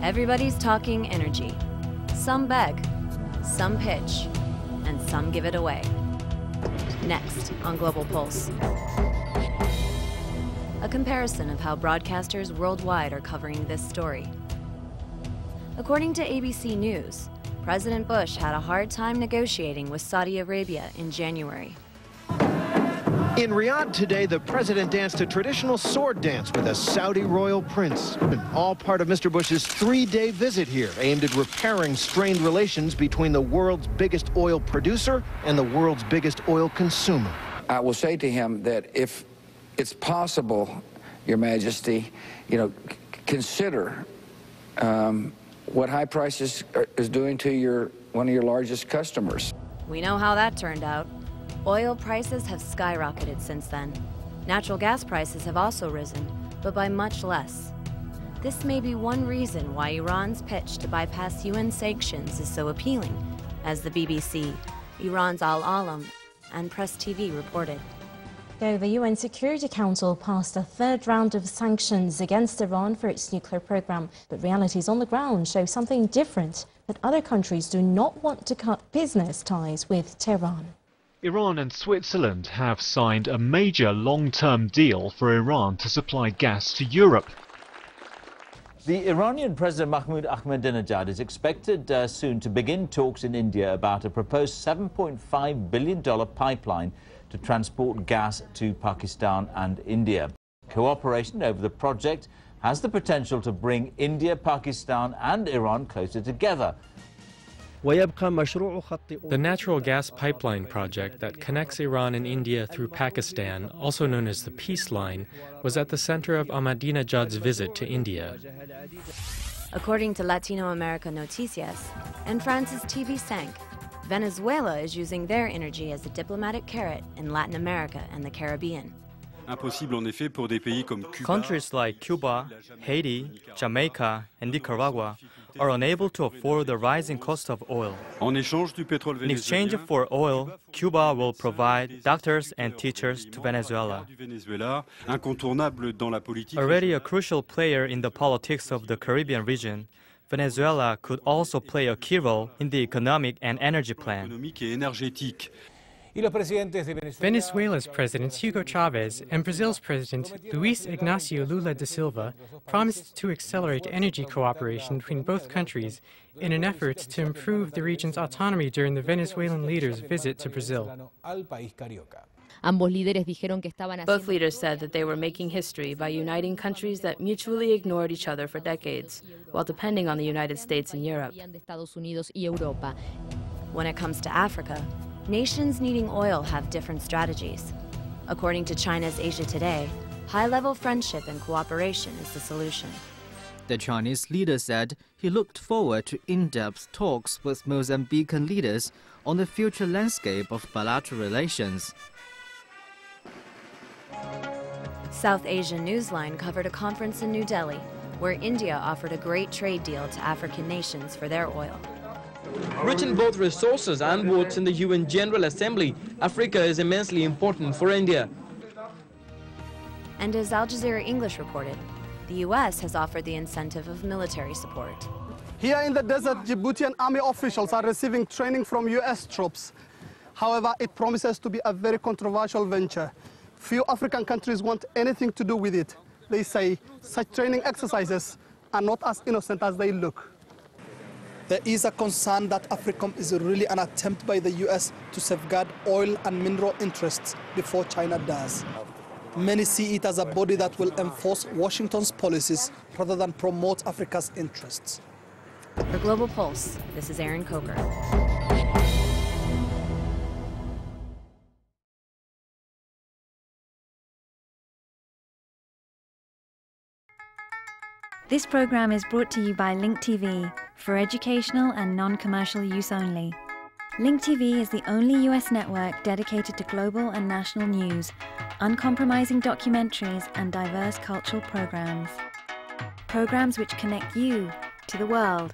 Everybody's talking energy. Some beg, some pitch, and some give it away. Next on Global Pulse. A comparison of how broadcasters worldwide are covering this story. According to ABC News, President Bush had a hard time negotiating with Saudi Arabia in January. In Riyadh today, the president danced a traditional sword dance with a Saudi royal prince, all part of Mr. Bush's three-day visit here, aimed at repairing strained relations between the world's biggest oil producer and the world's biggest oil consumer. I will say to him that if it's possible, Your Majesty, consider what high prices is doing to one of your largest customers. We know how that turned out. Oil prices have skyrocketed since then. Natural gas prices have also risen, but by much less. This may be one reason why Iran's pitch to bypass UN sanctions is so appealing, as the BBC, Iran's Al-Alam, and Press TV reported. The UN Security Council passed a third round of sanctions against Iran for its nuclear program, but realities on the ground show something different, that other countries do not want to cut business ties with Tehran. Iran and Switzerland have signed a major long-term deal for Iran to supply gas to Europe. The Iranian President Mahmoud Ahmadinejad is expected soon to begin talks in India about a proposed $7.5 billion pipeline to transport gas to Pakistan and India. Cooperation over the project has the potential to bring India, Pakistan and Iran closer together. The natural gas pipeline project that connects Iran and India through Pakistan, also known as the Peace Line, was at the center of Ahmadinejad's visit to India. According to Latino America Noticias and France's TV 5, Venezuela is using their energy as a diplomatic carrot in Latin America and the Caribbean. Countries like Cuba, Haiti, Jamaica, and Nicaragua are unable to afford the rising cost of oil. In exchange for oil, Cuba will provide doctors and teachers to Venezuela. Already a crucial player in the politics of the Caribbean region, Venezuela could also play a key role in the economic and energy plan. Venezuela's President Hugo Chavez and Brazil's President Luis Ignacio Lula da Silva promised to accelerate energy cooperation between both countries in an effort to improve the region's autonomy during the Venezuelan leader's visit to Brazil. Both leaders said that they were making history by uniting countries that mutually ignored each other for decades, while depending on the United States and Europe. When it comes to Africa, nations needing oil have different strategies. According to China's Asia Today, high-level friendship and cooperation is the solution. The Chinese leader said he looked forward to in-depth talks with Mozambican leaders on the future landscape of bilateral relations. South Asian Newsline covered a conference in New Delhi, where India offered a great trade deal to African nations for their oil. Rich in both resources and votes in the UN General Assembly, Africa is immensely important for India. And as Al Jazeera English reported, the U.S. has offered the incentive of military support. Here in the desert, Djiboutian army officials are receiving training from U.S. troops. However, it promises to be a very controversial venture. Few African countries want anything to do with it. They say such training exercises are not as innocent as they look. There is a concern that AFRICOM is really an attempt by the U.S. to safeguard oil and mineral interests before China does. Many see it as a body that will enforce Washington's policies rather than promote Africa's interests. For Global Pulse, this is Aaron Coker. This program is brought to you by Link TV for educational and non-commercial use only. Link TV is the only US network dedicated to global and national news, uncompromising documentaries and diverse cultural programs. Programs which connect you to the world.